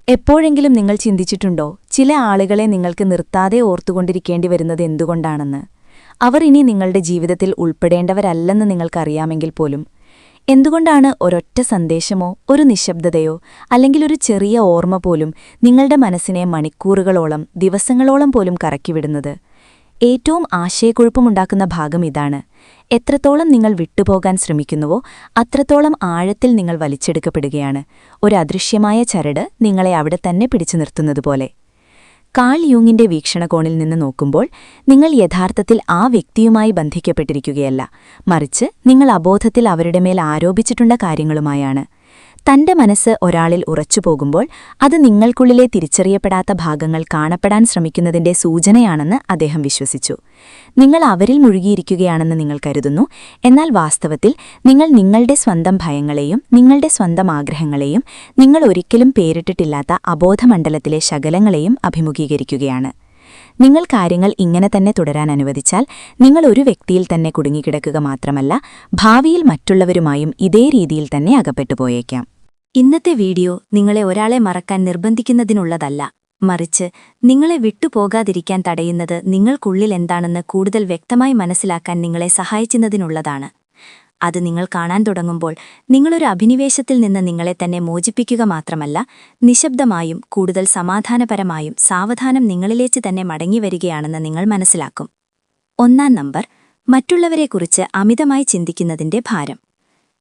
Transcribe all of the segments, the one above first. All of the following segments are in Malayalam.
എപ്പോഴെങ്കിലും നിങ്ങൾ ചിന്തിച്ചിട്ടുണ്ടോ, ചില ആളുകളെ നിങ്ങൾക്ക് നിർത്താതെ ഓർത്തുകൊണ്ടിരിക്കേണ്ടി വരുന്നത് എന്തുകൊണ്ടാണെന്ന്? അവർ ഇനി നിങ്ങളുടെ ജീവിതത്തിൽ ഉൾപ്പെടേണ്ടവരല്ലെന്ന് നിങ്ങൾക്കറിയാമെങ്കിൽ പോലും. എന്തുകൊണ്ടാണ് ഒരൊറ്റ സന്ദേശമോ ഒരു നിശബ്ദതയോ അല്ലെങ്കിൽ ഒരു ചെറിയ ഓർമ്മ പോലും നിങ്ങളുടെ മനസ്സിനെ മണിക്കൂറുകളോളം, ദിവസങ്ങളോളം പോലും കറക്കിവിടുന്നത്? ഏറ്റവും ആശയക്കുഴപ്പമുണ്ടാക്കുന്ന ഭാഗം ഇതാണ്. എത്രത്തോളം നിങ്ങൾ വിട്ടുപോകാൻ ശ്രമിക്കുന്നുവോ അത്രത്തോളം ആഴത്തിൽ നിങ്ങൾ വലിച്ചെടുക്കപ്പെടുകയാണ്. ഒരു അദൃശ്യമായ ചരട് നിങ്ങളെ അവിടെ തന്നെ പിടിച്ചു നിർത്തുന്നതുപോലെ. കാൾ യൂങ്ങിന്റെ വീക്ഷണകോണിൽ നിന്ന് നോക്കുമ്പോൾ നിങ്ങൾ യഥാർത്ഥത്തിൽ ആ വ്യക്തിയുമായി ബന്ധിക്കപ്പെട്ടിരിക്കുകയല്ല, മറിച്ച് നിങ്ങൾ അബോധത്തിൽ അവരുടെ മേൽ ആരോപിച്ചിട്ടുള്ള കാര്യങ്ങളുമായാണ്. തന്റെ മനസ്സ് ഒരാളിൽ ഉറച്ചുപോകുമ്പോൾ അത് നിങ്ങൾക്കുള്ളിലെ തിരിച്ചറിയപ്പെടാത്ത ഭാഗങ്ങൾ കാണപ്പെടാൻ ശ്രമിക്കുന്നതിന്റെ സൂചനയാണെന്ന് അദ്ദേഹം വിശ്വസിച്ചു. നിങ്ങൾ അവരിൽ മുഴുകിയിരിക്കുകയാണെന്ന് നിങ്ങൾ കരുതുന്നു, എന്നാൽ വാസ്തവത്തിൽ നിങ്ങൾ നിങ്ങളുടെ സ്വന്തം ഭയങ്ങളെയും നിങ്ങളുടെ സ്വന്തം ആഗ്രഹങ്ങളെയും നിങ്ങൾ ഒരിക്കലും പേരിട്ടിട്ടില്ലാത്ത അബോധമണ്ഡലത്തിലെ ശകലങ്ങളെയും അഭിമുഖീകരിക്കുകയാണ്. നിങ്ങൾ കാര്യങ്ങൾ ഇങ്ങനെ തന്നെ തുടരാൻ അനുവദിച്ചാൽ നിങ്ങൾ ഒരു വ്യക്തിയിൽ തന്നെ കുടുങ്ങിക്കിടക്കുക മാത്രമല്ല, ഭാവിയിൽ മറ്റുള്ളവരുമായും ഇതേ രീതിയിൽ തന്നെ അകപ്പെട്ടുപോയേക്കാം. ഇന്നത്തെ വീഡിയോ നിങ്ങളെ ഒരാളെ മറക്കാൻ നിർബന്ധിക്കുന്നതിനുള്ളതല്ല, മറിച്ച് നിങ്ങളെ വിട്ടുപോകാതിരിക്കാൻ തടയുന്നത് നിങ്ങൾക്കുള്ളിൽ എന്താണെന്ന് കൂടുതൽ വ്യക്തമായി മനസ്സിലാക്കാൻ നിങ്ങളെ സഹായിക്കുന്നതിനുള്ളതാണ്. അത് നിങ്ങൾ കാണാൻ തുടങ്ങുമ്പോൾ നിങ്ങളൊരു അഭിനിവേശത്തിൽ നിന്ന് നിങ്ങളെ തന്നെ മോചിപ്പിക്കുക മാത്രമല്ല, നിശബ്ദമായും കൂടുതൽ സമാധാനപരമായും സാവധാനം നിങ്ങളിലേക്ക് തന്നെ മടങ്ങിവരികയാണെന്ന് നിങ്ങൾ മനസ്സിലാക്കും. 1 നമ്പർ, മറ്റുള്ളവരെക്കുറിച്ച് അമിതമായി ചിന്തിക്കുന്നതിന്റെ ഭാരം.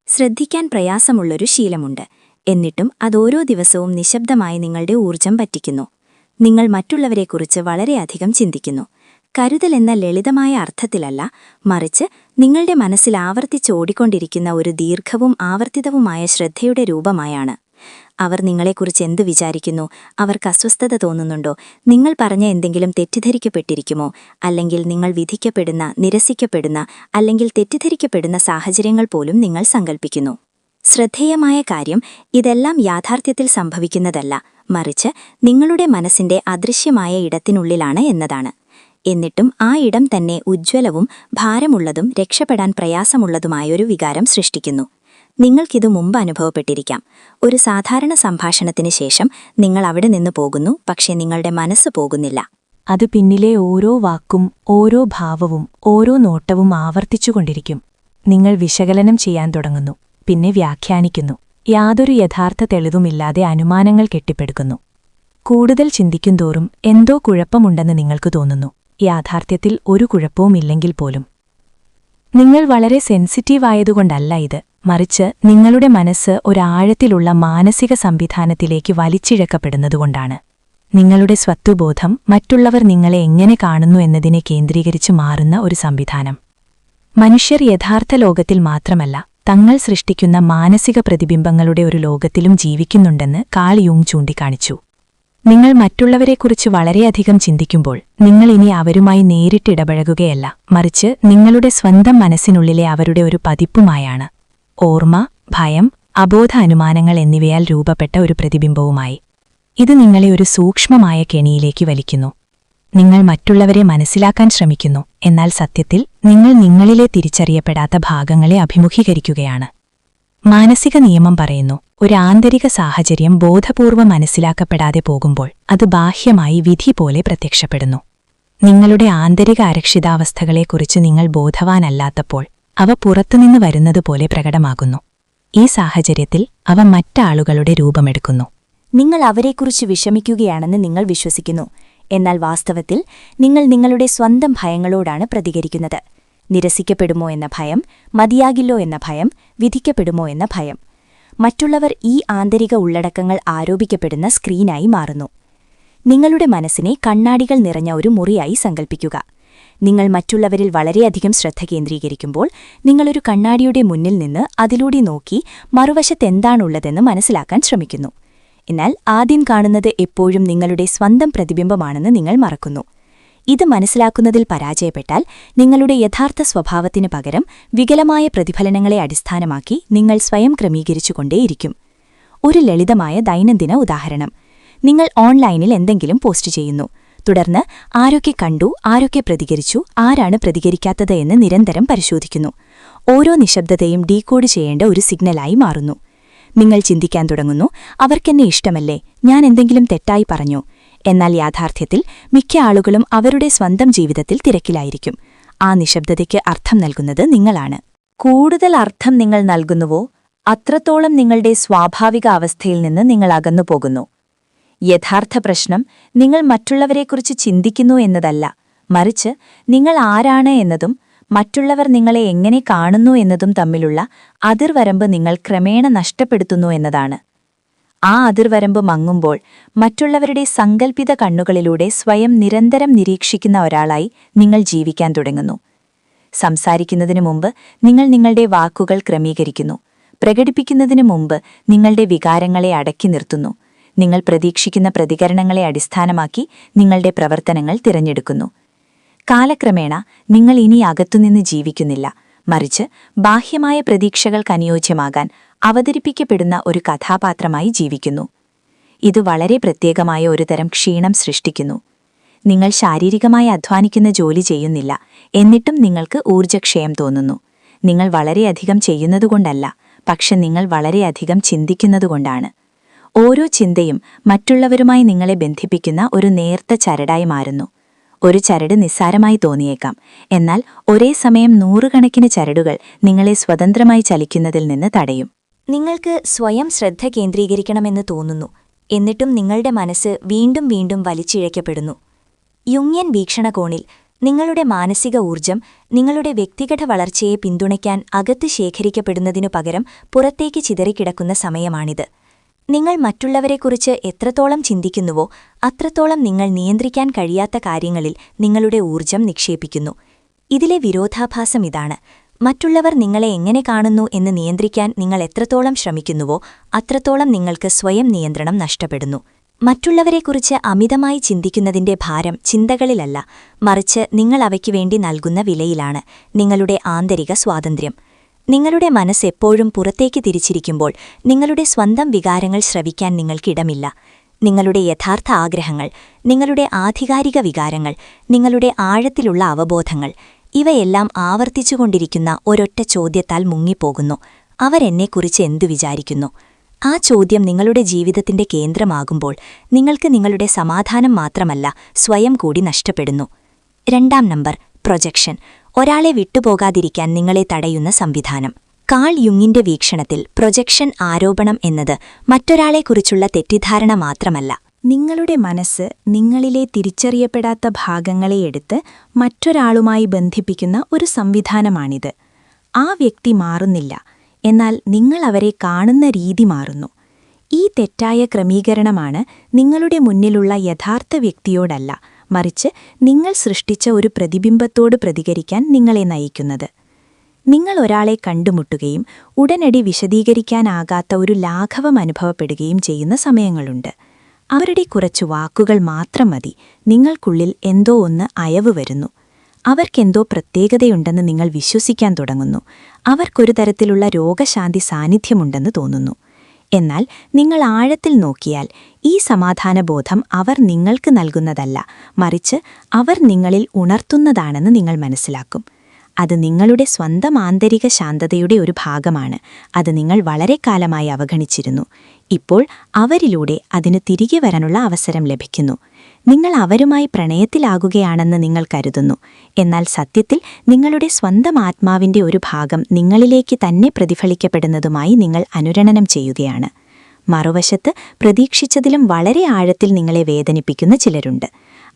ശ്രദ്ധിക്കാൻ പ്രയാസമുള്ളൊരു ശീലമുണ്ട്, എന്നിട്ടും അതോരോ ദിവസവും നിശബ്ദമായി നിങ്ങളുടെ ഊർജം പറ്റിക്കുന്നു. നിങ്ങൾ മറ്റുള്ളവരെക്കുറിച്ച് വളരെയധികം ചിന്തിക്കുന്നു. കരുതൽ എന്ന ലളിതമായ അർത്ഥത്തിലല്ല, മറിച്ച് നിങ്ങളുടെ മനസ്സിൽ ആവർത്തിച്ചോടിക്കൊണ്ടിരിക്കുന്ന ഒരു ദീർഘവും ആവർത്തിതവുമായ ശ്രദ്ധയുടെ രൂപമായാണ്. അവർ നിങ്ങളെക്കുറിച്ച് എന്തു വിചാരിക്കുന്നു? അവർക്ക് അസ്വസ്ഥത തോന്നുന്നുണ്ടോ? നിങ്ങൾ പറഞ്ഞ എന്തെങ്കിലും തെറ്റിദ്ധരിക്കപ്പെട്ടിരിക്കുമോ? അല്ലെങ്കിൽ നിങ്ങൾ വിധിക്കപ്പെടുന്ന, നിരസിക്കപ്പെടുന്ന അല്ലെങ്കിൽ തെറ്റിദ്ധരിക്കപ്പെടുന്ന സാഹചര്യങ്ങൾ പോലും നിങ്ങൾ സങ്കൽപ്പിക്കുന്നു. ശ്രദ്ധേയമായ കാര്യം, ഇതെല്ലാം യാഥാർത്ഥ്യത്തിൽ സംഭവിക്കുന്നതല്ല, മറിച്ച് നിങ്ങളുടെ മനസ്സിന്റെ അദൃശ്യമായ ഇടത്തിനുള്ളിലാണ് എന്നതാണ്. എന്നിട്ടും ആ ഇടം തന്നെ ഉജ്ജ്വലവും ഭാരമുള്ളതും രക്ഷപ്പെടാൻ പ്രയാസമുള്ളതുമായൊരു വികാരം സൃഷ്ടിക്കുന്നു. നിങ്ങൾക്കിതു മുമ്പ് അനുഭവപ്പെട്ടിരിക്കാം. ഒരു സാധാരണ സംഭാഷണത്തിന് ശേഷം നിങ്ങൾ അവിടെ നിന്ന് പോകുന്നു, പക്ഷേ നിങ്ങളുടെ മനസ്സ് പോകുന്നില്ല. അത് പിന്നിലെ ഓരോ വാക്കും, ഓരോ ഭാവവും, ഓരോ നോട്ടവും ആവർത്തിച്ചുകൊണ്ടിരിക്കും. നിങ്ങൾ വിശകലനം ചെയ്യാൻ തുടങ്ങുന്നു, പിന്നെ വ്യാഖ്യാനിക്കുന്നു. യാതൊരു യഥാർത്ഥ തെളിവുമില്ലാതെ അനുമാനങ്ങൾ കെട്ടിപ്പടുക്കുന്നു. കൂടുതൽ ചിന്തിക്കുന്തോറും എന്തോ കുഴപ്പമുണ്ടെന്ന് നിങ്ങൾക്ക് തോന്നുന്നു. യാഥാർത്ഥ്യത്തിൽ ഒരു കുഴപ്പവുമില്ലെങ്കിൽ പോലും. നിങ്ങൾ വളരെ സെൻസിറ്റീവായതുകൊണ്ടല്ല ഇത്, മറിച്ച് നിങ്ങളുടെ മനസ്സ് ഒരാഴത്തിലുള്ള മാനസിക സംവിധാനത്തിലേക്ക് വലിച്ചിഴക്കപ്പെടുന്നതുകൊണ്ടാണ്. നിങ്ങളുടെ സ്വത്വബോധം മറ്റുള്ളവർ നിങ്ങളെ എങ്ങനെ കാണുന്നു എന്നതിനെ കേന്ദ്രീകരിച്ച് മാറുന്ന ഒരു സംവിധാനം. മനുഷ്യർ യഥാർത്ഥ ലോകത്തിൽ മാത്രമല്ല, തങ്ങൾ സൃഷ്ടിക്കുന്ന മാനസിക പ്രതിബിംബങ്ങളുടെ ഒരു ലോകത്തിലും ജീവിക്കുന്നുണ്ടെന്ന് കാൾ യൂങ് ചൂണ്ടിക്കാണിച്ചു. നിങ്ങൾ മറ്റുള്ളവരെക്കുറിച്ച് വളരെയധികം ചിന്തിക്കുമ്പോൾ നിങ്ങൾ ഇനി അവരുമായി നേരിട്ടിടപഴകുകയല്ല, മറിച്ച് നിങ്ങളുടെ സ്വന്തം മനസ്സിനുള്ളിലെ അവരുടെ ഒരു പതിപ്പുമായാണ്. ഓർമ്മ, ഭയം, അബോധ അനുമാനങ്ങൾ എന്നിവയാൽ രൂപപ്പെട്ട ഒരു പ്രതിബിംബവുമായി. ഇത് നിങ്ങളെ ഒരു സൂക്ഷ്മമായ കെണിയിലേക്ക് വലിക്കുന്നു. നിങ്ങൾ മറ്റുള്ളവരെ മനസ്സിലാക്കാൻ ശ്രമിക്കുന്നു, എന്നാൽ സത്യത്തിൽ നിങ്ങൾ നിങ്ങളിലെ തിരിച്ചറിയപ്പെടാത്ത ഭാഗങ്ങളെ അഭിമുഖീകരിക്കുകയാണ്. മാനസിക നിയമം പറയുന്നു, ഒരു ആന്തരിക സാഹചര്യം ബോധപൂർവ്വം മനസ്സിലാക്കപ്പെടാതെ പോകുമ്പോൾ അത് ബാഹ്യമായി വിധി പോലെ പ്രത്യക്ഷപ്പെടുന്നു. നിങ്ങളുടെ ആന്തരിക അരക്ഷിതാവസ്ഥകളെക്കുറിച്ച് നിങ്ങൾ ബോധവാനല്ലാത്തപ്പോൾ അവ പുറത്തുനിന്ന് വരുന്നതുപോലെ പ്രകടമാകുന്നു. ഈ സാഹചര്യത്തിൽ അവ മറ്റാളുകളുടെ രൂപമെടുക്കുന്നു. നിങ്ങൾ അവരെക്കുറിച്ച് വിഷമിക്കുകയാണെന്ന് നിങ്ങൾ വിശ്വസിക്കുന്നു, എന്നാൽ വാസ്തവത്തിൽ നിങ്ങൾ നിങ്ങളുടെ സ്വന്തം ഭയങ്ങളോടാണ് പ്രതികരിക്കുന്നത്. നിരസിക്കപ്പെടുമോ എന്ന ഭയം, മതിയാകില്ലോ എന്ന ഭയം, വിധിക്കപ്പെടുമോ എന്ന ഭയം. മറ്റുള്ളവർ ഈ ആന്തരിക ഉള്ളടക്കങ്ങൾ ആരോപിക്കപ്പെടുന്ന സ്ക്രീനായി മാറുന്നു. നിങ്ങളുടെ മനസ്സിനെ കണ്ണാടികൾ നിറഞ്ഞ ഒരു മുറിയായി സങ്കൽപ്പിക്കുക. നിങ്ങൾ മറ്റുള്ളവരിൽ വളരെയധികം ശ്രദ്ധ കേന്ദ്രീകരിക്കുമ്പോൾ നിങ്ങളൊരു കണ്ണാടിയുടെ മുന്നിൽ നിന്ന് അതിലൂടെ നോക്കി മറുവശത്തെന്താണുള്ളതെന്ന് മനസ്സിലാക്കാൻ ശ്രമിക്കുന്നു. എന്നാൽ ആദ്യം കാണുന്നത് എപ്പോഴും നിങ്ങളുടെ സ്വന്തം പ്രതിബിംബമാണെന്ന് നിങ്ങൾ മറക്കുന്നു. ഇത് മനസ്സിലാക്കുന്നതിൽ പരാജയപ്പെട്ടാൽ നിങ്ങളുടെ യഥാർത്ഥ സ്വഭാവത്തിനു പകരം വികലമായ പ്രതിഫലനങ്ങളെ അടിസ്ഥാനമാക്കി നിങ്ങൾ സ്വയം ക്രമീകരിച്ചുകൊണ്ടേയിരിക്കും. ഒരു ലളിതമായ ദൈനംദിന ഉദാഹരണം. നിങ്ങൾ ഓൺലൈനിൽ എന്തെങ്കിലും പോസ്റ്റ് ചെയ്യുന്നു. തുടർന്ന് ആരൊക്കെ കണ്ടു, ആരൊക്കെ പ്രതികരിച്ചു, ആരാണ് പ്രതികരിക്കാത്തത് എന്ന് നിരന്തരം പരിശോധിക്കുന്നു. ഓരോ നിശബ്ദതയും ഡീകോഡ് ചെയ്യേണ്ട ഒരു സിഗ്നലായി മാറുന്നു. നിങ്ങൾ ചിന്തിക്കാൻ തുടങ്ങുന്നു, അവർക്കെന്നെ ഇഷ്ടമല്ലേ, ഞാൻ എന്തെങ്കിലും തെറ്റായി പറഞ്ഞോ? എന്നാൽ യാഥാർത്ഥ്യത്തിൽ മിക്ക ആളുകളും അവരുടെ സ്വന്തം ജീവിതത്തിൽ തിരക്കിലായിരിക്കും. ആ നിശബ്ദതയ്ക്ക് അർത്ഥം നൽകുന്നത് നിങ്ങളാണ്. കൂടുതൽ അർത്ഥം നിങ്ങൾ നൽകുന്നുവോ, അത്രത്തോളം നിങ്ങളുടെ സ്വാഭാവിക അവസ്ഥയിൽ നിന്ന് നിങ്ങൾ അകന്നുപോകുന്നു. യഥാർത്ഥ പ്രശ്നം നിങ്ങൾ മറ്റുള്ളവരെക്കുറിച്ച് ചിന്തിക്കുന്നു എന്നതല്ല, മറിച്ച് നിങ്ങൾ ആരാണ് എന്നതും മറ്റുള്ളവർ നിങ്ങളെ എങ്ങനെ കാണുന്നു എന്നതും തമ്മിലുള്ള അതിർവരമ്പ് നിങ്ങൾ ക്രമേണ നഷ്ടപ്പെടുത്തുന്നു എന്നതാണ്. ആ അതിർവരമ്പ് മങ്ങുമ്പോൾ മറ്റുള്ളവരുടെ സങ്കൽപ്പിത കണ്ണുകളിലൂടെ സ്വയം നിരന്തരം നിരീക്ഷിക്കുന്ന ഒരാളായി നിങ്ങൾ ജീവിക്കാൻ തുടങ്ങുന്നു. സംസാരിക്കുന്നതിനു മുമ്പ് നിങ്ങൾ നിങ്ങളുടെ വാക്കുകൾ ക്രമീകരിക്കുന്നു. പ്രകടിപ്പിക്കുന്നതിനു മുമ്പ് നിങ്ങളുടെ വികാരങ്ങളെ അടക്കി നിർത്തുന്നു. നിങ്ങൾ പ്രതീക്ഷിക്കുന്ന പ്രതികരണങ്ങളെ അടിസ്ഥാനമാക്കി നിങ്ങളുടെ പ്രവർത്തനങ്ങൾ തിരഞ്ഞെടുക്കുന്നു. കാലക്രമേണ നിങ്ങൾ ഇനി അകത്തുനിന്ന് ജീവിക്കുന്നില്ല, മറിച്ച് ബാഹ്യമായ പ്രതീക്ഷകൾക്കനുയോജ്യമാകാൻ അവതരിപ്പിക്കപ്പെടുന്ന ഒരു കഥാപാത്രമായി ജീവിക്കുന്നു. ഇത് വളരെ പ്രത്യേകമായ ഒരുതരം ക്ഷീണം സൃഷ്ടിക്കുന്നു. നിങ്ങൾ ശാരീരികമായി അധ്വാനിക്കുന്ന ജോലി ചെയ്യുന്നില്ല, എന്നിട്ടും നിങ്ങൾക്ക് ഊർജ്ജക്ഷയം തോന്നുന്നു. നിങ്ങൾ വളരെയധികം ചെയ്യുന്നതുകൊണ്ടല്ല, പക്ഷെ നിങ്ങൾ വളരെയധികം ചിന്തിക്കുന്നതുകൊണ്ടാണ്. ഓരോ ചിന്തയും മറ്റുള്ളവരുമായി നിങ്ങളെ ബന്ധിപ്പിക്കുന്ന ഒരു നേർത്ത ചരടായി മാറുന്നു. ഒരു ചരട് നിസ്സാരമായി തോന്നിയേക്കാം, എന്നാൽ ഒരേ സമയം നൂറുകണക്കിന് ചരടുകൾ നിങ്ങളെ സ്വതന്ത്രമായി ചലിക്കുന്നതിൽ നിന്ന് തടയും. നിങ്ങൾക്ക് സ്വയം ശ്രദ്ധ കേന്ദ്രീകരിക്കണമെന്ന് തോന്നുന്നു, എന്നിട്ടും നിങ്ങളുടെ മനസ്സ് വീണ്ടും വീണ്ടും വലിച്ചിഴക്കപ്പെടുന്നു. യുങ്യൻ വീക്ഷണകോണിൽ നിങ്ങളുടെ മാനസിക ഊർജം നിങ്ങളുടെ വ്യക്തിഗത വളർച്ചയെ പിന്തുണയ്ക്കാൻ അകത്ത് ശേഖരിക്കപ്പെടുന്നതിനു പകരം പുറത്തേക്ക് ചിതറിക്കിടക്കുന്ന സമയമാണിത്. നിങ്ങൾ മറ്റുള്ളവരെക്കുറിച്ച് എത്രത്തോളം ചിന്തിക്കുന്നുവോ അത്രത്തോളം നിങ്ങൾ നിയന്ത്രിക്കാൻ കഴിയാത്ത കാര്യങ്ങളിൽ നിങ്ങളുടെ ഊർജം നിക്ഷേപിക്കുന്നു. ഇതിലെ വിരോധാഭാസം ഇതാണ്: മറ്റുള്ളവർ നിങ്ങളെ എങ്ങനെ കാണുന്നു എന്ന് നിയന്ത്രിക്കാൻ നിങ്ങൾ എത്രത്തോളം ശ്രമിക്കുന്നുവോ അത്രത്തോളം നിങ്ങൾക്ക് സ്വയം നിയന്ത്രണം നഷ്ടപ്പെടുന്നു. മറ്റുള്ളവരെക്കുറിച്ച് അമിതമായി ചിന്തിക്കുന്നതിന്റെ ഭാരം ചിന്തകളിലല്ല, മറിച്ച് നിങ്ങൾ അവയ്ക്കു വേണ്ടി നൽകുന്ന വിലയിലാണ്, നിങ്ങളുടെ ആന്തരിക സ്വാതന്ത്ര്യം. നിങ്ങളുടെ മനസ്സെപ്പോഴും പുറത്തേക്ക് തിരിച്ചിരിക്കുമ്പോൾ നിങ്ങളുടെ സ്വന്തം വികാരങ്ങൾ ശ്രവിക്കാൻ നിങ്ങൾക്കിടമില്ല. നിങ്ങളുടെ യഥാർത്ഥ ആഗ്രഹങ്ങൾ, നിങ്ങളുടെ ആധികാരിക വികാരങ്ങൾ, നിങ്ങളുടെ ആഴത്തിലുള്ള അവബോധങ്ങൾ, ഇവയെല്ലാം ആവർത്തിച്ചുകൊണ്ടിരിക്കുന്ന ഒരൊറ്റ ചോദ്യത്താൽ മുങ്ങിപ്പോകുന്നു: അവരെന്നെക്കുറിച്ച് എന്തു വിചാരിക്കുന്നു? ആ ചോദ്യം നിങ്ങളുടെ ജീവിതത്തിന്റെ കേന്ദ്രമാകുമ്പോൾ നിങ്ങൾക്ക് നിങ്ങളുടെ സമാധാനം മാത്രമല്ല, സ്വയം കൂടി നഷ്ടപ്പെടുന്നു. 2 നമ്പർ, പ്രൊജക്ഷൻ. ഒരാളെ വിട്ടുപോകാതിരിക്കാൻ നിങ്ങളെ തടയുന്ന സംവിധാനം. കാൾ യുങ്ങിന്റെ വീക്ഷണത്തിൽ പ്രൊജക്ഷൻ ആരോപണം എന്നത് മറ്റൊരാളെക്കുറിച്ചുള്ള തെറ്റിദ്ധാരണ മാത്രമല്ല. നിങ്ങളുടെ മനസ്സ് നിങ്ങളിലെ തിരിച്ചറിയപ്പെടാത്ത ഭാഗങ്ങളെ എടുത്ത് മറ്റൊരാളുമായി ബന്ധിപ്പിക്കുന്ന ഒരു സംവിധാനമാണിത്. ആ വ്യക്തി മാറുന്നില്ല, എന്നാൽ നിങ്ങൾ അവരെ കാണുന്ന രീതി മാറുന്നു. ഈ തെറ്റായ ക്രമീകരണമാണ് നിങ്ങളുടെ മുന്നിലുള്ള യഥാർത്ഥ വ്യക്തിയോടല്ല, മറിച്ച് നിങ്ങൾ സൃഷ്ടിച്ച ഒരു പ്രതിബിംബത്തോട് പ്രതികരിക്കാൻ നിങ്ങളെ നയിക്കുന്നത്. നിങ്ങൾ ഒരാളെ കണ്ടുമുട്ടുകയും ഉടനടി വിശദീകരിക്കാനാകാത്ത ഒരു ലാഘവം അനുഭവപ്പെടുകയും ചെയ്യുന്ന സമയങ്ങളുണ്ട്. അവരുടെ കുറച്ചു വാക്കുകൾ മാത്രം മതി, നിങ്ങൾക്കുള്ളിൽ എന്തോ ഒന്ന് അയവ് വരുന്നു. അവർക്കെന്തോ പ്രത്യേകതയുണ്ടെന്ന് നിങ്ങൾ വിശ്വസിക്കാൻ തുടങ്ങുന്നു. അവർക്കൊരു തരത്തിലുള്ള രോഗശാന്തി സാന്നിധ്യമുണ്ടെന്ന് തോന്നുന്നു. എന്നാൽ നിങ്ങൾ ആഴത്തിൽ നോക്കിയാൽ ഈ സമാധാനബോധം അവർ നിങ്ങൾക്ക് നൽകുന്നതല്ല, മറിച്ച് അവർ നിങ്ങളിൽ ഉണർത്തുന്നതാണെന്ന് നിങ്ങൾ മനസ്സിലാക്കും. അത് നിങ്ങളുടെ സ്വന്തം ആന്തരിക ശാന്തതയുടെ ഒരു ഭാഗമാണ്. അത് നിങ്ങൾ വളരെ കാലമായി അവഗണിച്ചിരുന്നു. ഇപ്പോൾ അവരിലൂടെ അതിന് തിരികെ വരാനുള്ള അവസരം ലഭിക്കുന്നു. നിങ്ങൾ അവരുമായി പ്രണയത്തിലാകുകയാണെന്ന് നിങ്ങൾ കരുതുന്നു, എന്നാൽ സത്യത്തിൽ നിങ്ങളുടെ സ്വന്തം ആത്മാവിന്റെ ഒരു ഭാഗം നിങ്ങളിലേക്ക് തന്നെ പ്രതിഫലിക്കപ്പെടുന്നതുമായി നിങ്ങൾ അനുരണനം ചെയ്യുകയാണ്. മറുവശത്ത് പ്രതീക്ഷിച്ചതിലും വളരെ ആഴത്തിൽ നിങ്ങളെ വേദനിപ്പിക്കുന്ന ചിലരുണ്ട്.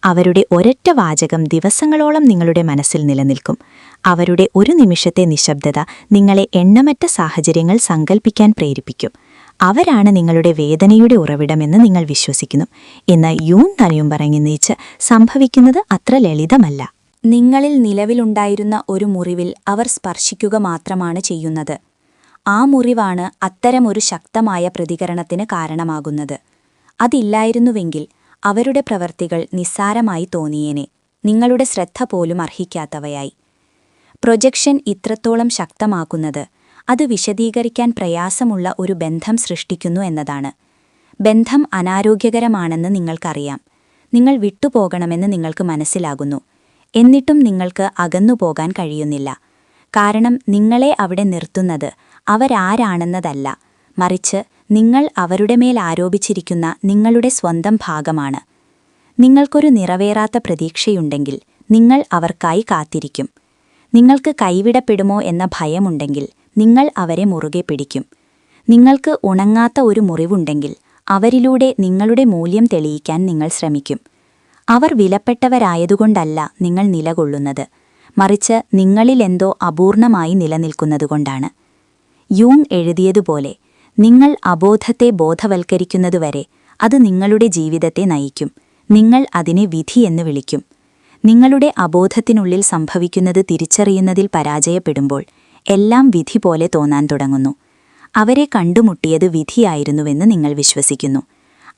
അവരുടെ ഒരൊറ്റ വാചകം ദിവസങ്ങളോളം നിങ്ങളുടെ മനസ്സിൽ നിലനിൽക്കും. അവരുടെ ഒരു നിമിഷത്തെ നിശബ്ദത നിങ്ങളെ എണ്ണമറ്റ സാഹചര്യങ്ങൾ സങ്കൽപ്പിക്കാൻ പ്രേരിപ്പിക്കും. അവരാണ് നിങ്ങളുടെ വേദനയുടെ ഉറവിടമെന്ന് നിങ്ങൾ വിശ്വസിക്കുന്നു. എന്നാൽ യൂൻ തലയും പറഞ്ഞു നീച്ച് സംഭവിക്കുന്നത് അത്ര ലളിതമല്ല. നിങ്ങളിൽ നിലവിലുണ്ടായിരുന്ന ഒരു മുറിവിൽ അവർ സ്പർശിക്കുക മാത്രമാണ് ചെയ്യുന്നത്. ആ മുറിവാണ് അത്തരമൊരു ശക്തമായ പ്രതികരണത്തിന് കാരണമാകുന്നത്. അതില്ലായിരുന്നുവെങ്കിൽ അവരുടെ പ്രവൃത്തികൾ നിസ്സാരമായി തോന്നിയേനെ, നിങ്ങളുടെ ശ്രദ്ധ പോലും അർഹിക്കാത്തവയായി. പ്രൊജക്ഷൻ ഇത്രത്തോളം ശക്തമാക്കുന്നത് അത് വിശദീകരിക്കാൻ പ്രയാസമുള്ള ഒരു ബന്ധം സൃഷ്ടിക്കുന്നു എന്നതാണ്. ബന്ധം അനാരോഗ്യകരമാണെന്ന് നിങ്ങൾക്കറിയാം. നിങ്ങൾ വിട്ടുപോകണമെന്ന് നിങ്ങൾക്ക് മനസ്സിലാകുന്നു. എന്നിട്ടും നിങ്ങൾക്ക് അകന്നുപോകാൻ കഴിയുന്നില്ല. കാരണം നിങ്ങളെ അവിടെ നിർത്തുന്നത് അവരാരാണെന്നതല്ല, മറിച്ച് നിങ്ങൾ അവരുടെ മേൽ ആരോപിച്ചിരിക്കുന്ന നിങ്ങളുടെ സ്വന്തം ഭാഗമാണ്. നിങ്ങൾക്കൊരു നിറവേറാത്ത പ്രതീക്ഷയുണ്ടെങ്കിൽ നിങ്ങൾ അവർക്കായി കാത്തിരിക്കും. നിങ്ങൾക്ക് കൈവിടപ്പെടുമോ എന്ന ഭയമുണ്ടെങ്കിൽ നിങ്ങൾ അവരെ മുറുകെ പിടിക്കും. നിങ്ങൾക്ക് ഉണങ്ങാത്ത ഒരു മുറിവുണ്ടെങ്കിൽ അവരിലൂടെ നിങ്ങളുടെ മൂല്യം തെളിയിക്കാൻ നിങ്ങൾ ശ്രമിക്കും. അവർ വിലപ്പെട്ടവരായതുകൊണ്ടല്ല നിങ്ങൾ നിലകൊള്ളുന്നത്, മറിച്ച് നിങ്ങളിലെന്തോ അപൂർണമായി നിലനിൽക്കുന്നതുകൊണ്ടാണ്. യൂങ് എഴുതിയതുപോലെ, നിങ്ങൾ അബോധത്തെ ബോധവൽക്കരിക്കുന്നതുവരെ അത് നിങ്ങളുടെ ജീവിതത്തെ നയിക്കും. നിങ്ങൾ അതിനെ വിധിയെന്ന് വിളിക്കും. നിങ്ങളുടെ അബോധത്തിനുള്ളിൽ സംഭവിക്കുന്നത് തിരിച്ചറിയുന്നതിൽ പരാജയപ്പെടുമ്പോൾ എല്ലാം വിധി പോലെ തോന്നാൻ തുടങ്ങുന്നു. അവരെ കണ്ടുമുട്ടിയത് വിധിയായിരുന്നുവെന്ന് നിങ്ങൾ വിശ്വസിക്കുന്നു.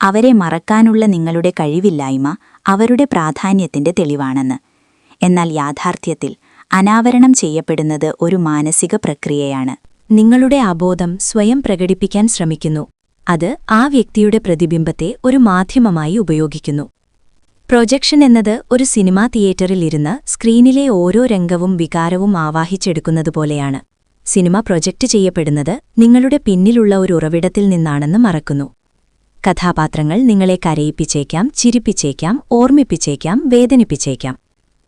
അവരെ മറക്കാനുള്ള നിങ്ങളുടെ കഴിവില്ലായ്മ അവരുടെ പ്രാധാന്യത്തിന്റെ തെളിവാണെന്ന്. എന്നാൽ യാഥാർത്ഥ്യത്തിൽ അനാവരണം ചെയ്യപ്പെടുന്നത് ഒരു മാനസിക പ്രക്രിയയാണ്. നിങ്ങളുടെ അബോധം സ്വയം പ്രകടിപ്പിക്കാൻ ശ്രമിക്കുന്നു. അത് ആ വ്യക്തിയുടെ പ്രതിബിംബത്തെ ഒരു മാധ്യമമായി ഉപയോഗിക്കുന്നു. പ്രൊജക്ഷൻ എന്നത് ഒരു സിനിമാ തിയേറ്ററിൽ ഇരുന്ന് സ്ക്രീനിലെ ഓരോ രംഗവും വികാരവും ആവാഹിച്ചെടുക്കുന്നതുപോലെയാണ്. സിനിമ പ്രൊജക്റ്റ് ചെയ്യപ്പെടുന്നത് നിങ്ങളുടെ പിന്നിലുള്ള ഒരു ഉറവിടത്തിൽ നിന്നാണെന്ന് മറക്കുന്നു. കഥാപാത്രങ്ങൾ നിങ്ങളെ കരയിപ്പിച്ചേക്കാം, ചിരിപ്പിച്ചേക്കാം, ഓർമ്മിപ്പിച്ചേക്കാം, വേദനിപ്പിച്ചേക്കാം.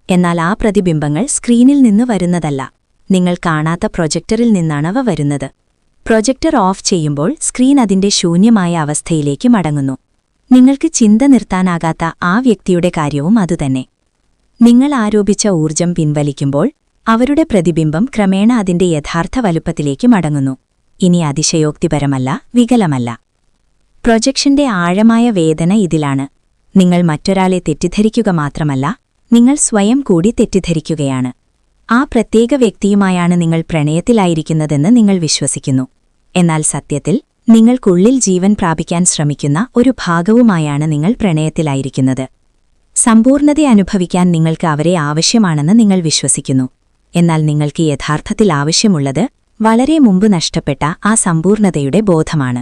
എന്നാൽ ആ പ്രതിബിംബങ്ങൾ സ്ക്രീനിൽ നിന്ന് വരുന്നതല്ല, നിങ്ങൾ കാണാത്ത പ്രൊജക്ടറിൽ നിന്നാണവ വരുന്നത്. പ്രൊജക്ടർ ഓഫ് ചെയ്യുമ്പോൾ സ്ക്രീൻ അതിന്റെ ശൂന്യമായ അവസ്ഥയിലേക്ക് മടങ്ങുന്നു. നിങ്ങൾക്ക് ചിന്ത നിർത്താനാകാത്ത ആ വ്യക്തിയുടെ കാര്യവും അതുതന്നെ. നിങ്ങൾ ആരോപിച്ച ഊർജം പിൻവലിക്കുമ്പോൾ അവരുടെ പ്രതിബിംബം ക്രമേണ അതിന്റെ യഥാർത്ഥ വലുപ്പത്തിലേക്ക് മടങ്ങുന്നു. ഇനി അതിശയോക്തിപരമല്ല, വികലമല്ല. പ്രൊജക്ഷന്റെ ആഴമായ വേദന ഇതിലാണ്. നിങ്ങൾ മറ്റൊരാളെ തെറ്റിദ്ധരിക്കുക മാത്രമല്ല, നിങ്ങൾ സ്വയം കൂടി തെറ്റിദ്ധരിക്കുകയാണ്. ആ പ്രത്യേക വ്യക്തിയുമായാണ് നിങ്ങൾ പ്രണയത്തിലായിരിക്കുന്നതെന്ന് നിങ്ങൾ വിശ്വസിക്കുന്നു. എന്നാൽ സത്യത്തിൽ നിങ്ങൾക്കുള്ളിൽ ജീവൻ പ്രാപിക്കാൻ ശ്രമിക്കുന്ന ഒരു ഭാഗവുമായാണ് നിങ്ങൾ പ്രണയത്തിലായിരിക്കുന്നത്. സമ്പൂർണ്ണത അനുഭവിക്കാൻ നിങ്ങൾക്ക് അവരെ ആവശ്യമാണെന്ന് നിങ്ങൾ വിശ്വസിക്കുന്നു. എന്നാൽ നിങ്ങൾക്ക് യഥാർത്ഥത്തിൽ ആവശ്യമുള്ളത് വളരെ മുമ്പ് നഷ്ടപ്പെട്ട ആ സമ്പൂർണ്ണതയുടെ ബോധമാണ്.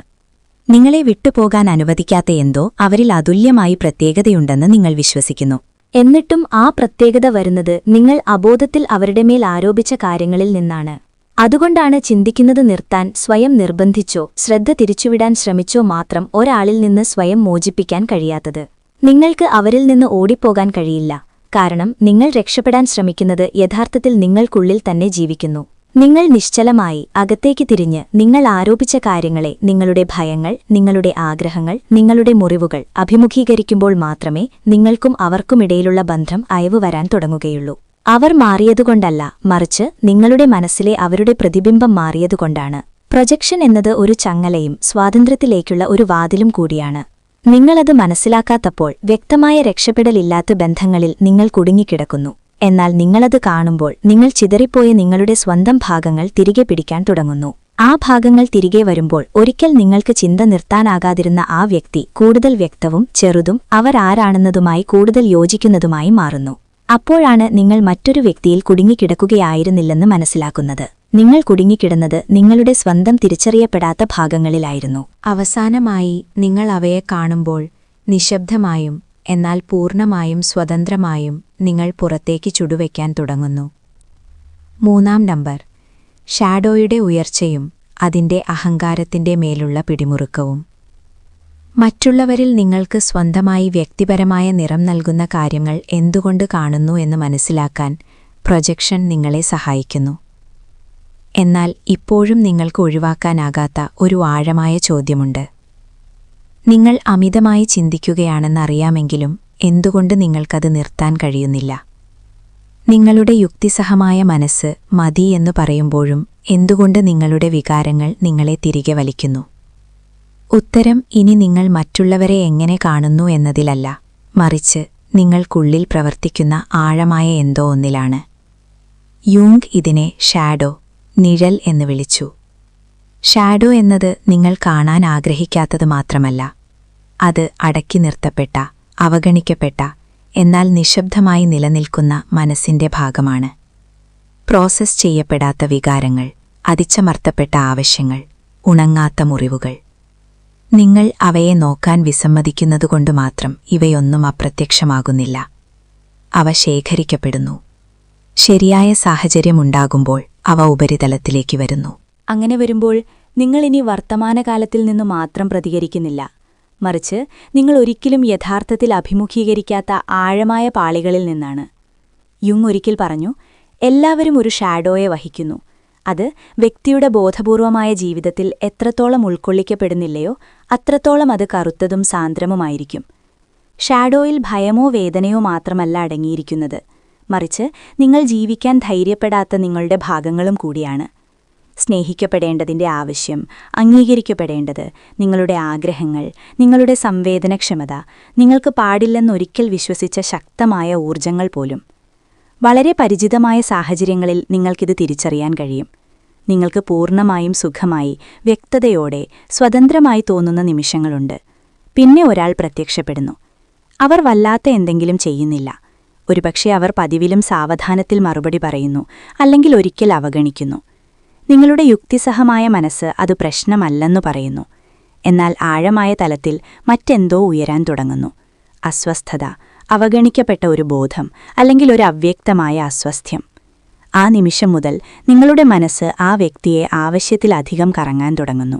നിങ്ങളെ വിട്ടുപോകാൻ അനുവദിക്കാത്ത എന്തോ അവരിൽ അതുല്യമായി പ്രത്യേകതയുണ്ടെന്ന് നിങ്ങൾ വിശ്വസിക്കുന്നു. എന്നിട്ടും ആ പ്രത്യേകത വരുന്നത് നിങ്ങൾ അബോധത്തിൽ അവരുടെ മേൽ ആരോപിച്ച കാര്യങ്ങളിൽ നിന്നാണ്. അതുകൊണ്ടാണ് ചിന്തിക്കുന്നത് നിർത്താൻ സ്വയം നിർബന്ധിച്ചോ ശ്രദ്ധ തിരിച്ചുവിടാൻ ശ്രമിച്ചോ മാത്രം ഒരാളിൽ നിന്ന് സ്വയം മോചിപ്പിക്കാൻ കഴിയാത്തത്. നിങ്ങൾക്ക് അവരിൽ നിന്ന് ഓടിപ്പോകാൻ കഴിയില്ല, കാരണം നിങ്ങൾ രക്ഷപ്പെടാൻ ശ്രമിക്കുന്നത് യഥാർത്ഥത്തിൽ നിങ്ങൾക്കുള്ളിൽ തന്നെ ജീവിക്കുന്നു. നിങ്ങൾ നിശ്ചലമായി അകത്തേക്ക് തിരിഞ്ഞ് നിങ്ങൾ ആരോപിച്ച കാര്യങ്ങളെ, നിങ്ങളുടെ ഭയങ്ങൾ, നിങ്ങളുടെ ആഗ്രഹങ്ങൾ, നിങ്ങളുടെ മുറിവുകൾ അഭിമുഖീകരിക്കുമ്പോൾ മാത്രമേ നിങ്ങൾക്കും അവർക്കുമിടയിലുള്ള ബന്ധം അയവ് വരാൻ തുടങ്ങുകയുള്ളൂ. അവർ മാറിയതുകൊണ്ടല്ല, മറിച്ച് നിങ്ങളുടെ മനസ്സിലെ അവരുടെ പ്രതിബിംബം മാറിയതുകൊണ്ടാണ്. പ്രൊജക്ഷൻ എന്നത് ഒരു ചങ്ങലയും സ്വാതന്ത്ര്യത്തിലേക്കുള്ള ഒരു വാതിലും കൂടിയാണ്. നിങ്ങളത് മനസ്സിലാക്കാത്തപ്പോൾ വ്യക്തമായ രക്ഷപ്പെടലില്ലാത്ത ബന്ധങ്ങളിൽ നിങ്ങൾ കുടുങ്ങിക്കിടക്കുന്നു. എന്നാൽ നിങ്ങളത് കാണുമ്പോൾ നിങ്ങൾ ചിതറിപ്പോയ നിങ്ങളുടെ സ്വന്തം ഭാഗങ്ങൾ തിരികെ പിടിക്കാൻ തുടങ്ങുന്നു. ആ ഭാഗങ്ങൾ തിരികെ വരുമ്പോൾ ഒരിക്കൽ നിങ്ങൾക്ക് ചിന്ത നിർത്താനാകാതിരുന്ന ആ വ്യക്തി കൂടുതൽ വ്യക്തവും ചെറുതും അവരാരാണെന്നതുമായി കൂടുതൽ യോജിക്കുന്നതുമായി മാറുന്നു. അപ്പോഴാണ് നിങ്ങൾ മറ്റൊരു വ്യക്തിയിൽ കുടുങ്ങിക്കിടക്കുകയായിരുന്നില്ലെന്ന് മനസ്സിലാക്കുന്നത്. നിങ്ങൾ കുടുങ്ങിക്കിടന്നത് നിങ്ങളുടെ സ്വന്തം തിരിച്ചറിയപ്പെടാത്ത ഭാഗങ്ങളിലായിരുന്നു. അവസാനമായി നിങ്ങൾ അവയെ കാണുമ്പോൾ നിശബ്ദമായും എന്നാൽ പൂർണ്ണമായും സ്വതന്ത്രമായും നിങ്ങൾ പുറത്തേക്ക് ചുടുവയ്ക്കാൻ തുടങ്ങുന്നു. 3 നമ്പർ, ഷാഡോയുടെ ഉയർച്ചയും അതിന്റെ അഹങ്കാരത്തിന്റെ മേലുള്ള പിടിമുറുക്കവും. മറ്റുള്ളവരിൽ നിങ്ങൾക്ക് സ്വന്തമായി വ്യക്തിപരമായ നിറം നൽകുന്ന കാര്യങ്ങൾ എന്തുകൊണ്ട് കാണുന്നു എന്ന് മനസ്സിലാക്കാൻ പ്രൊജക്ഷൻ നിങ്ങളെ സഹായിക്കുന്നു. എന്നാൽ ഇപ്പോഴും നിങ്ങൾക്ക് ഒഴിവാക്കാനാകാത്ത ഒരു ആഴമായ ചോദ്യമുണ്ട്. നിങ്ങൾ അമിതമായി ചിന്തിക്കുകയാണെന്നറിയാമെങ്കിലും എന്തുകൊണ്ട് നിങ്ങൾക്കത് നിർത്താൻ കഴിയുന്നില്ല? നിങ്ങളുടെ യുക്തിസഹമായ മനസ്സ് മതി എന്നു പറയുമ്പോഴും എന്തുകൊണ്ട് നിങ്ങളുടെ വികാരങ്ങൾ നിങ്ങളെ തിരികെ വലിക്കുന്നു? ഉത്തരം ഇനി നിങ്ങൾ മറ്റുള്ളവരെ എങ്ങനെ കാണുന്നു എന്നതിലല്ല, മറിച്ച് നിങ്ങൾക്കുള്ളിൽ പ്രവർത്തിക്കുന്ന ആഴമായ എന്തോ ഒന്നിലാണ്. യൂങ് ഇതിനെ ഷാഡോ, നിഴൽ എന്ന് വിളിച്ചു. ഷാഡോ എന്നത് നിങ്ങൾ കാണാൻ ആഗ്രഹിക്കാത്തത് മാത്രമല്ല, അത് അടക്കി നിർത്തപ്പെട്ട, അവഗണിക്കപ്പെട്ട, എന്നാൽ നിശബ്ദമായി നിലനിൽക്കുന്ന മനസ്സിന്റെ ഭാഗമാണ്. പ്രോസസ് ചെയ്യപ്പെടാത്ത വികാരങ്ങൾ, അതിച്ചമർത്തപ്പെട്ട ആവശ്യങ്ങൾ, ഉണങ്ങാത്ത മുറിവുകൾ. നിങ്ങൾ അവയെ നോക്കാൻ വിസമ്മതിക്കുന്നതുകൊണ്ട് മാത്രം ഇവയൊന്നും അപ്രത്യക്ഷമാകുന്നില്ല. അവ ശേഖരിക്കപ്പെടുന്നു. ശരിയായ സാഹചര്യമുണ്ടാകുമ്പോൾ അവ ഉപരിതലത്തിലേക്ക് വരുന്നു. അങ്ങനെ വരുമ്പോൾ നിങ്ങളിനി വർത്തമാനകാലത്തിൽ നിന്നു മാത്രം പ്രതികരിക്കുന്നില്ല, മറിച്ച് നിങ്ങൾ ഒരിക്കലും യഥാർത്ഥത്തിൽ അഭിമുഖീകരിക്കാത്ത ആഴമായ പാളികളിൽ നിന്നാണ്. യുങ് ഒരിക്കൽ പറഞ്ഞു, എല്ലാവരും ഒരു ഷാഡോയെ വഹിക്കുന്നു. അത് വ്യക്തിയുടെ ബോധപൂർവമായ ജീവിതത്തിൽ എത്രത്തോളം ഉൾക്കൊള്ളിക്കപ്പെടുന്നില്ലയോ അത്രത്തോളം അത് കറുത്തതും സാന്ദ്രമുമായിരിക്കും. ഷാഡോയിൽ ഭയമോ വേദനയോ മാത്രമല്ല അടങ്ങിയിരിക്കുന്നത്, മറിച്ച് നിങ്ങൾ ജീവിക്കാൻ ധൈര്യപ്പെടാത്ത നിങ്ങളുടെ ഭാഗങ്ങളും കൂടിയാണ്. സ്നേഹിക്കപ്പെടേണ്ടതിൻ്റെ ആവശ്യം, അംഗീകരിക്കപ്പെടേണ്ടത്, നിങ്ങളുടെ ആഗ്രഹങ്ങൾ, നിങ്ങളുടെ സംവേദനക്ഷമത, നിങ്ങൾക്ക് പാടില്ലെന്നൊരിക്കൽ വിശ്വസിച്ച ശക്തമായ ഊർജങ്ങൾ പോലും. വളരെ പരിചിതമായ സാഹചര്യങ്ങളിൽ നിങ്ങൾക്കിത് തിരിച്ചറിയാൻ കഴിയും. നിങ്ങൾക്ക് പൂർണ്ണമായും സുഖമായി, വ്യക്തതയോടെ, സ്വതന്ത്രമായി തോന്നുന്ന നിമിഷങ്ങളുണ്ട്. പിന്നെ ഒരാൾ പ്രത്യക്ഷപ്പെടുന്നു. അവർ വല്ലാത്ത എന്തെങ്കിലും ചെയ്യുന്നില്ല. ഒരുപക്ഷെ അവർ പതിവിലും സാവധാനത്തിൽ മറുപടി പറയുന്നു, അല്ലെങ്കിൽ ഒരിക്കൽ അവഗണിക്കുന്നു. നിങ്ങളുടെ യുക്തിസഹമായ മനസ്സ് അത് പ്രശ്നമല്ലെന്നു പറയുന്നു. എന്നാൽ ആഴമായ തലത്തിൽ മറ്റെന്തോ ഉയരാൻ തുടങ്ങുന്നു. അസ്വസ്ഥത, അവഗണിക്കപ്പെട്ട ഒരു ബോധം, അല്ലെങ്കിൽ ഒരു അവ്യക്തമായ അസ്വസ്ഥ്യം. ആ നിമിഷം മുതൽ നിങ്ങളുടെ മനസ്സ് ആ വ്യക്തിയെ ആവശ്യത്തിലധികം കറങ്ങാൻ തുടങ്ങുന്നു.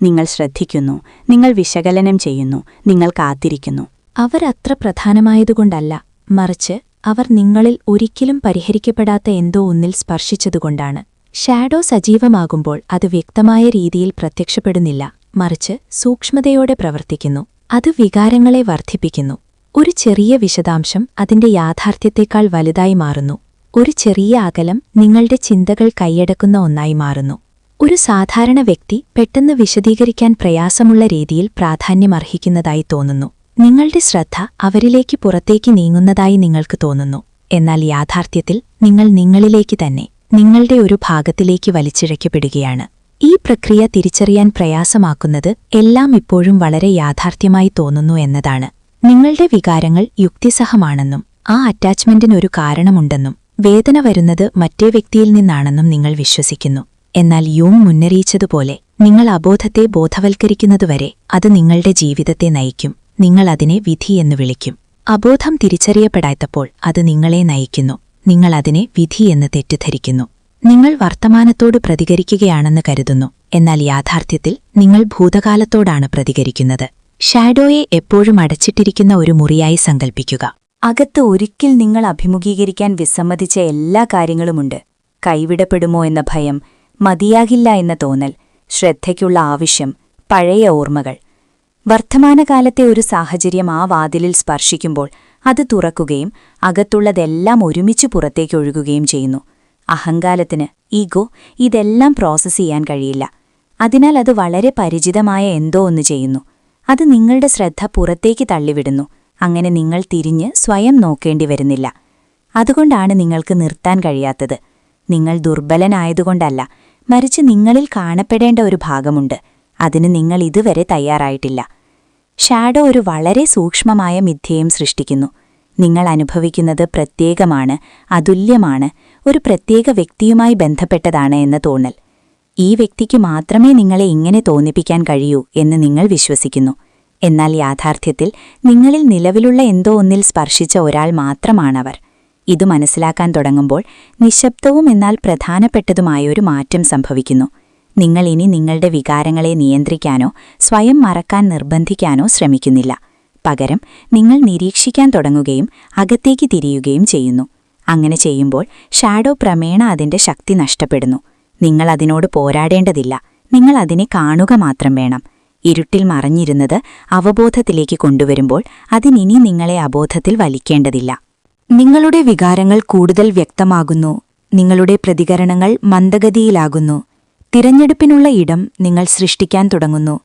നിങ്ങൾ ശ്രദ്ധിക്കുന്നു, നിങ്ങൾ വിശകലനം ചെയ്യുന്നു, നിങ്ങൾ കാത്തിരിക്കുന്നു. അവരത്ര പ്രധാനമായതുകൊണ്ടല്ല, മറിച്ച് അവർ നിങ്ങളിൽ ഒരിക്കലും പരിഹരിക്കപ്പെടാത്ത എന്തോ ഒന്നിൽ സ്പർശിച്ചതുകൊണ്ടാണ്. ഷാഡോ സജീവമാകുമ്പോൾ അത് വ്യക്തമായ രീതിയിൽ പ്രത്യക്ഷപ്പെടുന്നില്ല, മറിച്ച് സൂക്ഷ്മതയോടെ പ്രവർത്തിക്കുന്നു. അത് വികാരങ്ങളെ വർദ്ധിപ്പിക്കുന്നു. ഒരു ചെറിയ വിശദാംശം അതിന്റെ യാഥാർത്ഥ്യത്തേക്കാൾ വലുതായി മാറുന്നു. ഒരു ചെറിയ അകലം നിങ്ങളുടെ ചിന്തകൾ കൈയടക്കുന്ന ഒന്നായി മാറുന്നു. ഒരു സാധാരണ വ്യക്തി പെട്ടെന്ന് വിശദീകരിക്കാൻ പ്രയാസമുള്ള രീതിയിൽ പ്രാധാന്യമർഹിക്കുന്നതായി തോന്നുന്നു. നിങ്ങളുടെ ശ്രദ്ധ അവരിലേക്ക് പുറത്തേക്ക് നീങ്ങുന്നതായി നിങ്ങൾക്ക് തോന്നുന്നു. എന്നാൽ യാഥാർത്ഥ്യത്തിൽ നിങ്ങൾ നിങ്ങളിലേക്ക് തന്നെ, നിങ്ങളുടെ ഒരു ഭാഗത്തിലേക്ക് വലിച്ചിഴക്കപ്പെടുകയാണ്. ഈ പ്രക്രിയ തിരിച്ചറിയാൻ പ്രയാസമാക്കുന്നത് എല്ലാം ഇപ്പോഴും വളരെ യാഥാർത്ഥ്യമായി തോന്നുന്നു എന്നതാണ്. നിങ്ങളുടെ വികാരങ്ങൾ യുക്തിസഹമാണെന്നും ആ അറ്റാച്ച്മെന്റിനൊരു കാരണമുണ്ടെന്നും വേദന വരുന്നത് മറ്റേ വ്യക്തിയിൽ നിന്നാണെന്നും നിങ്ങൾ വിശ്വസിക്കുന്നു. എന്നാൽ യൂങ് മുന്നറിയിച്ചതുപോലെ നിങ്ങൾ അബോധത്തെ ബോധവൽക്കരിക്കുന്നതുവരെ അത് നിങ്ങളുടെ ജീവിതത്തെ നയിക്കും. നിങ്ങൾ അതിനെ വിധിയെന്ന് വിളിക്കും. അബോധം തിരിച്ചറിയപ്പെടാത്തപ്പോൾ അത് നിങ്ങളെ നയിക്കുന്നു. നിങ്ങൾ അതിനെ വിധിയെന്ന് തെറ്റിദ്ധരിക്കുന്നു. നിങ്ങൾ വർത്തമാനത്തോട് പ്രതികരിക്കുകയാണെന്ന് കരുതുന്നു. എന്നാൽ യാഥാർത്ഥ്യത്തിൽ നിങ്ങൾ ഭൂതകാലത്തോടാണ് പ്രതികരിക്കുന്നത്. ഷാഡോയെ എപ്പോഴും അടച്ചിട്ടിരിക്കുന്ന ഒരു മുറിയായി സങ്കൽപ്പിക്കുക. അകത്ത് ഒരിക്കൽ നിങ്ങൾ അഭിമുഖീകരിക്കാൻ വിസമ്മതിച്ച എല്ലാ കാര്യങ്ങളുമുണ്ട്. കൈവിടപ്പെടുമോ എന്ന ഭയം, മതിയാകില്ല എന്ന തോന്നൽ, ശ്രദ്ധയ്ക്കുള്ള ആവശ്യം, പഴയ ഓർമ്മകൾ. വർത്തമാനകാലത്തെ ഒരു സാഹചര്യം ആ വാതിലിൽ സ്പർശിക്കുമ്പോൾ അത് തുറക്കുകയും അകത്തുള്ളതെല്ലാം ഒരുമിച്ച് പുറത്തേക്കൊഴുകുകയും ചെയ്യുന്നു. അഹങ്കാരത്തിന്, ഈഗോ, ഇതെല്ലാം പ്രോസസ്സ് ചെയ്യാൻ കഴിയില്ല. അതിനാൽ അത് വളരെ പരിചിതമായ എന്തോ ഒന്ന് ചെയ്യുന്നു. അത് നിങ്ങളുടെ ശ്രദ്ധ പുറത്തേക്ക് തള്ളിവിടുന്നു. അങ്ങനെ നിങ്ങൾ തിരിഞ്ഞ് സ്വയം നോക്കേണ്ടി വരുന്നില്ല. അതുകൊണ്ടാണ് നിങ്ങൾക്ക് നിർത്താൻ കഴിയാത്തത്. നിങ്ങൾ ദുർബലനായതുകൊണ്ടല്ല, മറിച്ച് നിങ്ങളിൽ കാണപ്പെടേണ്ട ഒരു ഭാഗമുണ്ട്. അതിന് നിങ്ങൾ ഇതുവരെ തയ്യാറായിട്ടില്ല. ഷാഡോ ഒരു വളരെ സൂക്ഷ്മമായ മിഥ്യയും സൃഷ്ടിക്കുന്നു. നിങ്ങൾ അനുഭവിക്കുന്നത് പ്രത്യേകമാണ്, അതുല്യമാണ്, ഒരു പ്രത്യേക വ്യക്തിയുമായി ബന്ധപ്പെട്ടതാണ് എന്ന തോന്നൽ. ഈ വ്യക്തിക്ക് മാത്രമേ നിങ്ങളെ ഇങ്ങനെ തോന്നിപ്പിക്കാൻ കഴിയൂ എന്ന് നിങ്ങൾ വിശ്വസിക്കുന്നു. എന്നാൽ യാഥാർത്ഥ്യത്തിൽ നിങ്ങളിൽ നിലവിലുള്ള എന്തോ ഒന്നിൽ സ്പർശിച്ച ഒരാൾ മാത്രമാണവർ. ഇതു മനസ്സിലാക്കാൻ തുടങ്ങുമ്പോൾ നിശബ്ദവും എന്നാൽ പ്രധാനപ്പെട്ടതുമായൊരു മാറ്റം സംഭവിക്കുന്നു. നിങ്ങൾ ഇനി നിങ്ങളുടെ വികാരങ്ങളെ നിയന്ത്രിക്കാനോ സ്വയം മറക്കാൻ നിർബന്ധിക്കാനോ ശ്രമിക്കുന്നില്ല. പകരം നിങ്ങൾ നിരീക്ഷിക്കാൻ തുടങ്ങുകയും അകത്തേക്ക് തിരിയുകയും ചെയ്യുന്നു. അങ്ങനെ ചെയ്യുമ്പോൾ ഷാഡോ ക്രമേണ അതിന്റെ ശക്തി നഷ്ടപ്പെടുന്നു. നിങ്ങൾ അതിനോട് പോരാടേണ്ടതില്ല, നിങ്ങൾ അതിനെ കാണുക മാത്രം വേണം. ഇരുട്ടിൽ മറഞ്ഞിരുന്നത് അവബോധത്തിലേക്ക് കൊണ്ടുവരുമ്പോൾ അതിനിനി നിങ്ങളെ അബോധത്തിൽ വലിക്കേണ്ടതില്ല. നിങ്ങളുടെ വികാരങ്ങൾ കൂടുതൽ വ്യക്തമാകുന്നു. നിങ്ങളുടെ പ്രതികരണങ്ങൾ മന്ദഗതിയിലാകുന്നു. തിരഞ്ഞെടുപ്പിനുള്ള ഇടം നിങ്ങൾ സൃഷ്ടിക്കാൻ തുടങ്ങുന്നു.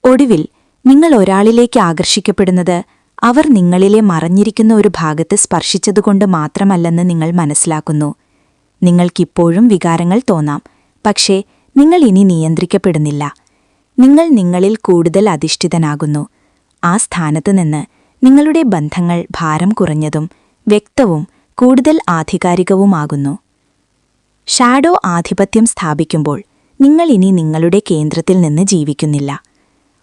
ഒടുവിൽ നിങ്ങൾ ഒരാളിലേക്ക് ആകർഷിക്കപ്പെടുന്നത് അവർ നിങ്ങളിലെ മറഞ്ഞിരിക്കുന്ന ഒരു ഭാഗത്ത് സ്പർശിച്ചതുകൊണ്ട് മാത്രമല്ലെന്ന് നിങ്ങൾ മനസ്സിലാക്കുന്നു. നിങ്ങൾക്കിപ്പോഴും വികാരങ്ങൾ തോന്നാം, പക്ഷേ നിങ്ങൾ ഇനി നിയന്ത്രിക്കപ്പെടുന്നില്ല. നിങ്ങൾ നിങ്ങളിൽ കൂടുതൽ അധിഷ്ഠിതനാകുന്നു. ആ സ്ഥാനത്ത് നിന്ന് നിങ്ങളുടെ ബന്ധങ്ങൾ ഭാരം കുറഞ്ഞതും വ്യക്തവും കൂടുതൽ ആധികാരികവുമാകുന്നു. ഷാഡോ ആധിപത്യം സ്ഥാപിക്കുമ്പോൾ നിങ്ങൾ ഇനി നിങ്ങളുടെ കേന്ദ്രത്തിൽ നിന്ന് ജീവിക്കുന്നില്ല.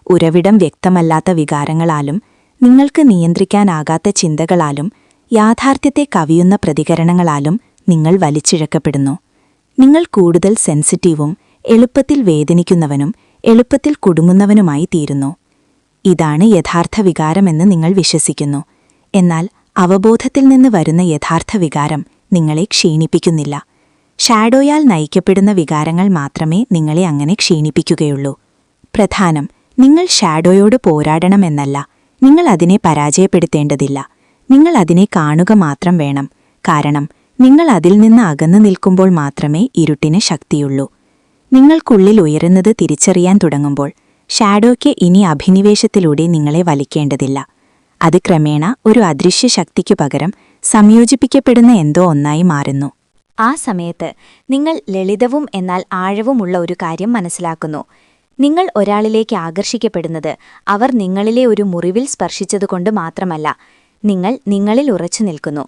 ഉറവിടം വ്യക്തമല്ലാത്ത വികാരങ്ങളാലും നിങ്ങൾക്ക് നിയന്ത്രിക്കാനാകാത്ത ചിന്തകളാലും യാഥാർത്ഥ്യത്തെ കവിയുന്ന പ്രതികരണങ്ങളാലും നിങ്ങൾ വലിച്ചിഴക്കപ്പെടുന്നു. നിങ്ങൾ കൂടുതൽ സെൻസിറ്റീവും എളുപ്പത്തിൽ വേദനിക്കുന്നവനും എളുപ്പത്തിൽ കുടുങ്ങുന്നവനുമായി തീരുന്നു. ഇതാണ് യഥാർത്ഥ വികാരമെന്ന് നിങ്ങൾ വിശ്വസിക്കുന്നു. എന്നാൽ അവബോധത്തിൽ നിന്ന് വരുന്ന യഥാർത്ഥ വികാരം നിങ്ങളെ ക്ഷീണിപ്പിക്കുന്നില്ല. ഷാഡോയാൽ നയിക്കപ്പെടുന്ന വികാരങ്ങൾ മാത്രമേ നിങ്ങളെ അങ്ങനെ ക്ഷീണിപ്പിക്കുകയുള്ളൂ. പ്രധാനം നിങ്ങൾ ഷാഡോയോട് പോരാടണമെന്നല്ല, നിങ്ങൾ അതിനെ പരാജയപ്പെടുത്തേണ്ടതില്ല. നിങ്ങൾ അതിനെ കാണുക മാത്രം വേണം. കാരണം നിങ്ങൾ അതിൽ നിന്ന് അകന്നു നിൽക്കുമ്പോൾ മാത്രമേ ഇരുട്ടിന് ശക്തിയുള്ളൂ. നിങ്ങൾക്കുള്ളിൽ ഉയരുന്നത് തിരിച്ചറിയാൻ തുടങ്ങുമ്പോൾ ഷാഡോയ്ക്ക് ഇനി അഭിനിവേശത്തിലൂടെ നിങ്ങളെ വലിക്കേണ്ടതില്ല. അത് ക്രമേണ ഒരു അദൃശ്യ ശക്തിക്കു പകരം സംയോജിപ്പിക്കപ്പെടുന്ന എന്തോ ഒന്നായി മാറുന്നു. ആ സമയത്ത് നിങ്ങൾ ലളിതവും എന്നാൽ ആഴവുമുള്ള ഒരു കാര്യം മനസ്സിലാക്കുന്നു. നിങ്ങൾ ഒരാളിലേക്ക് ആകർഷിക്കപ്പെടുന്നത് അവർ നിങ്ങളിലെ ഒരു മുറിവിൽ സ്പർശിച്ചതുകൊണ്ട് മാത്രമല്ല, നിങ്ങൾ നിങ്ങളിൽ ഉറച്ചു നിൽക്കുന്നു.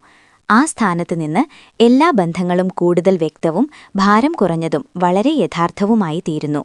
ആ സ്ഥാനത്ത് നിന്ന് എല്ലാ ബന്ധങ്ങളും കൂടുതൽ വ്യക്തവും ഭാരം കുറഞ്ഞതും വളരെ യഥാർത്ഥവുമായി തീരുന്നു.